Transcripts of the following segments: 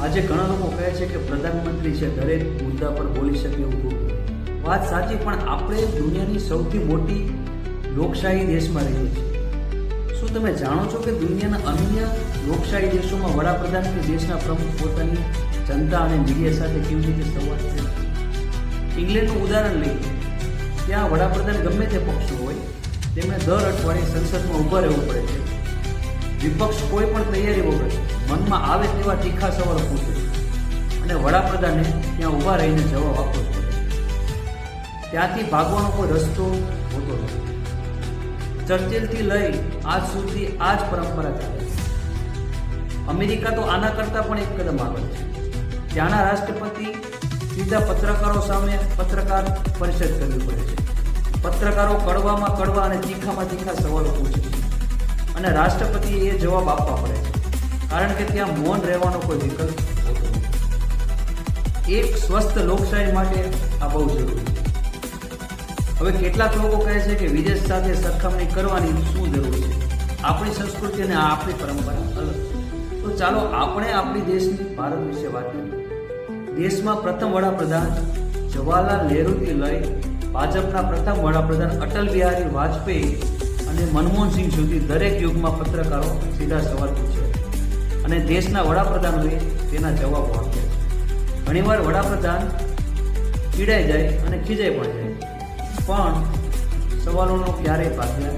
આજે ઘણા લોકો કહે છે કે પ્રધાનમંત્રી છે દરેક મુદ્દા પર બોલી શકે એવું નથી. વાત સાચી, પણ આપણે દુનિયાની સૌથી મોટી લોકશાહી દેશમાં રહીએ છીએ. શું તમે જાણો છો કે દુનિયાના અન્ય લોકશાહી દેશોમાં વડાપ્રધાન કે દેશના પ્રમુખ પોતાની જનતા અને મીડિયા સાથે કેવી રીતે સંવાદ કરે? ઇંગ્લેન્ડનું ઉદાહરણ લઈએ. ત્યાં વડાપ્રધાન ગમે તે પક્ષ હોય તેમને દર અઠવાડિયે સંસદમાં ઊભા રહેવું પડે છે. વિપક્ષ કોઈ પણ તૈયારી વગર મનમાં આવે તેવા તીખા સવાલો પૂછે અને વડાપ્રધાને ત્યાં ઊભા રહીને જવાબ આપવો જ પડે. ત્યાંથી ભાગવાનો કોઈ રસ્તો હોતો નથી. ચર્ચિલથી લઈ આજ સુધી આ જ પરંપરા ચાલે છે. અમેરિકા તો આના કરતાં પણ એક કદમ આગળ છે. ત્યાંના રાષ્ટ્રપતિ સીધા પત્રકારો સામે પત્રકાર પરિષદ કરવી પડે છે. પત્રકારો કડવામાં કડવા અને તીખામાં તીખા સવાલો પૂછે છે અને રાષ્ટ્રપતિએ એ જવાબ આપવા પડે છે, કારણ કે ત્યાં મૌન રહેવાનો કોઈ વિકલ્પ હોતો નથી. એક સ્વસ્થ લોકશાહી માટે આ બહુ જરૂરી છે. હવે કેટલાક લોકો કહે છે કે વિદેશ સાથે સરખામણી કરવાની શું જરૂર છે? આપણી સંસ્કૃતિ અને આપણી પરંપરા અલગ છે. તો ચાલો આપણે આપણી દેશની ભારત વિશે વાત કરીએ. દેશમાં પ્રથમ વડાપ્રધાન જવાહરલાલ નહેરુથી લઈ ભાજપના પ્રથમ વડાપ્રધાન અટલ બિહારી વાજપેયી અને મનમોહનસિંહ સુધી દરેક યુગમાં પત્રકારો સીધા સવાલ પૂછે અને દેશના વડાપ્રધાનોએ તેના જવાબો આપ્યા. ઘણીવાર વડાપ્રધાન ચીડાઈ જાય અને ખીજાઈ પણ જાય, પણ સવાલોનો ક્યારેય ભાગ્યા.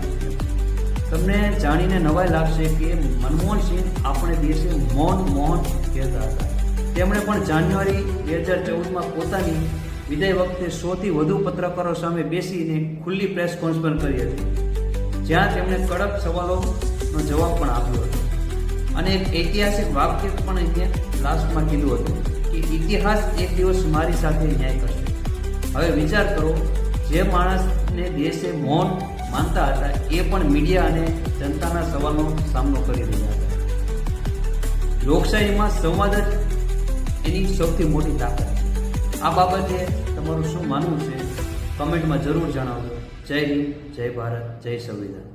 તમને જાણીને નવાઈ લાગશે કે મનમોહનસિંહ આપણે દેશે મૌન કહેતા હતા. તેમણે પણ જાન્યુઆરી 2014માં પોતાની વિદાય વખતે 100થી વધુ પત્રકારો સામે બેસીને ખુલ્લી પ્રેસ કોન્ફરન્સ કરી હતી, જ્યાં તેમણે કડક સવાલોનો જવાબ પણ આપ્યો હતો. અને એક ઐતિહાસિક વાક્ય પણ અહીંયા લાસ્ટમાં કીધું હતું કે ઇતિહાસ એક દિવસ મારી સાથે ન્યાય કરશે. હવે વિચાર કરો, જે માણસને દેશે મૌન માનતા હતા એ પણ મીડિયા અને જનતાના સવાલનો સામનો કરી રહ્યા હતા. લોકશાહીમાં સંવાદ જ એની સૌથી મોટી તાકાત છે. આ બાબતે તમારું શું માનવું છે? કમેન્ટમાં જરૂર જણાવજો. જય હિન્દ, જય ભારત, જય સંવિધાન.